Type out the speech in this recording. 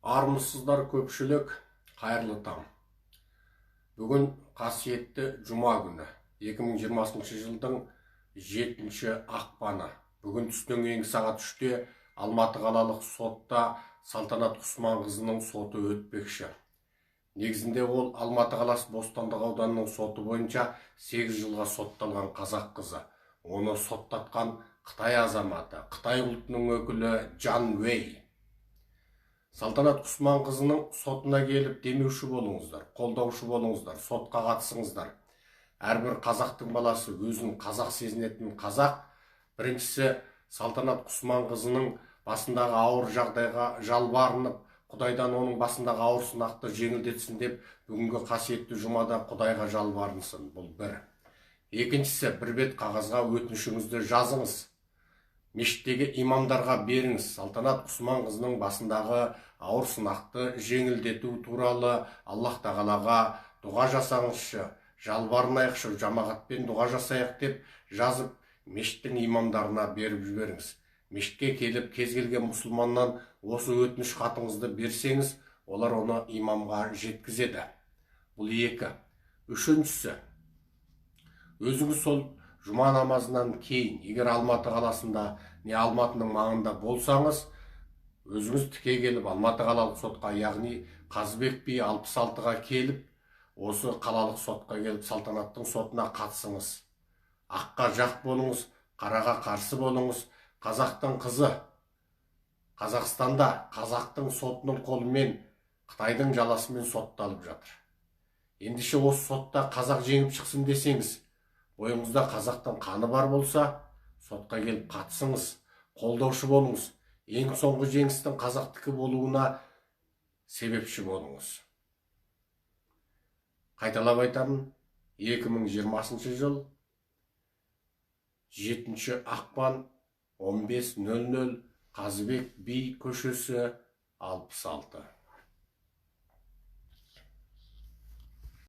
Армысыздар көпшілік, қайырлы таң. Бүгін қасиетті жұма күні, 2020 жылдың 7 ақпаны. Бүгін түстен кейінгі сағат 3-те Алматы қалалық сотта Салтанат Құсманқызының соты өтпекші. Негізінде ол Алматы қаласы Бостандық ауданының соты бойынша 8 жылға сотталған қазақ қызы. Оны соттатқан Қытай азаматы, Қытай ұлтының өкілі Джан Уэй. Салтанат Құсманқызының сотына келіп демеуші болыңыздар, қолдаушы болыңыздар, сотқа қатысыңыздар. Әрбір қазақтың баласы өзін қазақ сезінетін қазақ. Біріншісі, Салтанат Құсманқызының басындағы ауыр жағдайға жалбарынып, Құдайдан оның басындағы ауыр сынақты жеңілдетсін деп, бүгінгі қасиетті жұмада Құдайға жалбарынсын. Бұл бір. Екіншісі, бір бет қағазға өтінішіңізді жазыңыз. Мешіттегі имамдарға беріңіз. Салтанат Құсманқызының басындағы ауыр сынақты жеңілдету туралы Аллах тағалаға дұға жасаңызшы, жалбарынайықшы, жамағатпен дұға жасайық деп жазып, мешіттің имамдарына беріп жіберіңіз. Мешітке келіп, кез келген мұсылманнан осы өтініш хатыңызды берсеңіз, олар оны имамға жеткізеді. Бұл екі. Үшіншісі, өзіңіз сол жұма намазынан кейін, егер Алматы қаласында не Алматының маңында болсаңыз, өзіңіз тіке келіп Алматы қалалық сотқа, яғни Қазыбек би 66-ға келіп, осы қалалық сотқа келіп Салтанаттың сотына қатысыңыз. Аққа жақ болыңыз, қараға қарсы болыңыз. Қазақтың қызы Қазақстанда қазақтың сотының қолымен Қытайдың жаласымен сотталып жатыр. Ендеше осы сотта қазақ жеңіп шықсын десеңіз, бойыңызда қазақтың қаны бар болса, сотқа келіп қатысыңыз, қолдаушы болыңыз. Ең соңғы жеңістің қазақтікі болуына себепші болыңыз. Қайталап айтамын, 2020 жыл 7 ақпан 15:00 Қазыбек би көшесі 66.